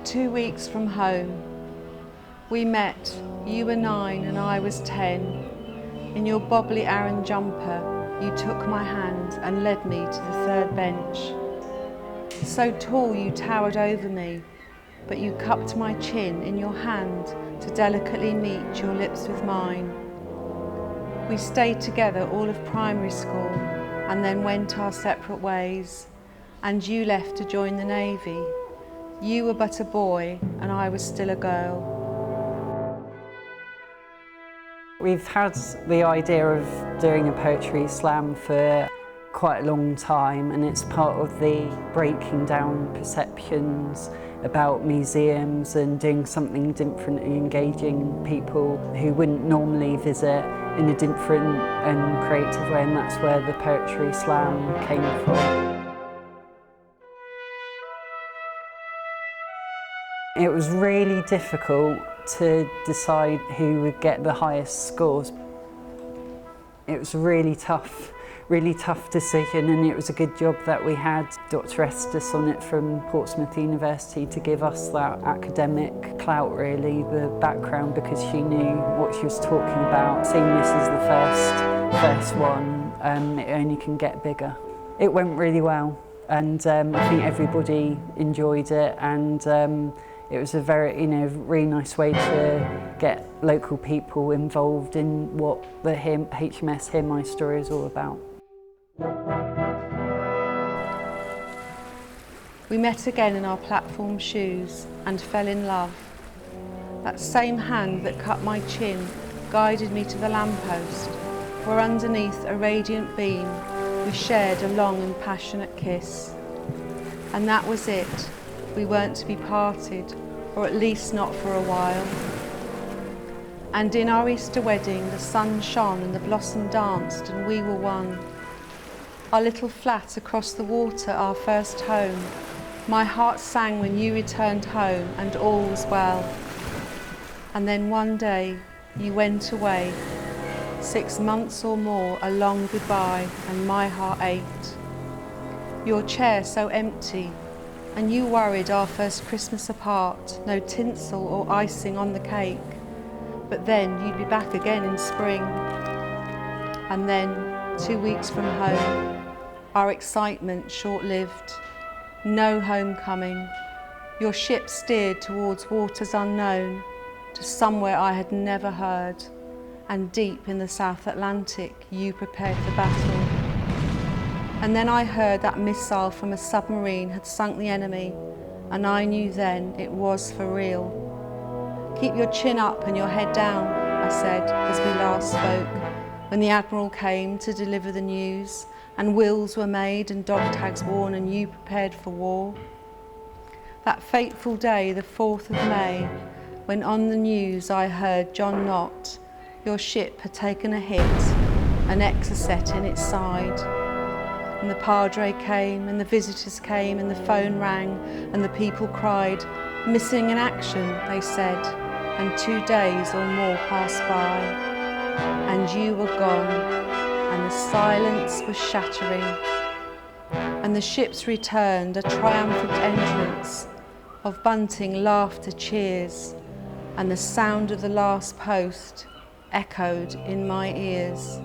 2 weeks from home. We met, you were 9 and I was 10. In your bobbly Aran jumper, you took my hand and led me to the third bench. So tall you towered over me, but you cupped my chin in your hand to delicately meet your lips with mine. We stayed together all of primary school and then went our separate ways, and you left to join the Navy. You were but a boy and I was still a girl. We've had the idea of doing a poetry slam for quite a long time, and it's part of the breaking down perceptions about museums and doing something different and engaging people who wouldn't normally visit in a different and creative way, and that's where the poetry slam came from. It was really difficult to decide who would get the highest scores. It was a really tough decision, and it was a good job that we had Dr. Estes on it from Portsmouth University to give us that academic clout, really, the background, because she knew what she was talking about. Seeing this as the first one, it only can get bigger. It went really well, and I think everybody enjoyed it, and it was a very, really nice way to get local people involved in what the HMS Hear My Story is all about. We met again in our platform shoes and fell in love. That same hand that cut my chin guided me to the lamppost, where underneath a radiant beam we shared a long and passionate kiss. And that was it. We weren't to be parted, or at least not for a while. And in our Easter wedding, the sun shone and the blossom danced, and we were one. Our little flat across the water, our first home. My heart sang when you returned home, and all was well. And then one day, you went away. 6 months or more, a long goodbye, and my heart ached. Your chair so empty, and you worried our first Christmas apart, no tinsel or icing on the cake. But then you'd be back again in spring. And then, 2 weeks from home, our excitement short-lived. No homecoming. Your ship steered towards waters unknown, to somewhere I had never heard. And deep in the South Atlantic, you prepared for battle. And then I heard that missile from a submarine had sunk the enemy, and I knew then it was for real. Keep your chin up and your head down, I said as we last spoke, when the Admiral came to deliver the news, and wills were made and dog tags worn, and you prepared for war. That fateful day, the 4th of May, when on the news I heard John Knott, your ship had taken a hit, an Exocet in its side. And the Padre came, and the visitors came, and the phone rang, and the people cried, "Missing in action," they said, and 2 days or more passed by, and you were gone, and the silence was shattering, and the ships returned, a triumphant entrance of bunting, laughter, cheers, and the sound of the last post echoed in my ears.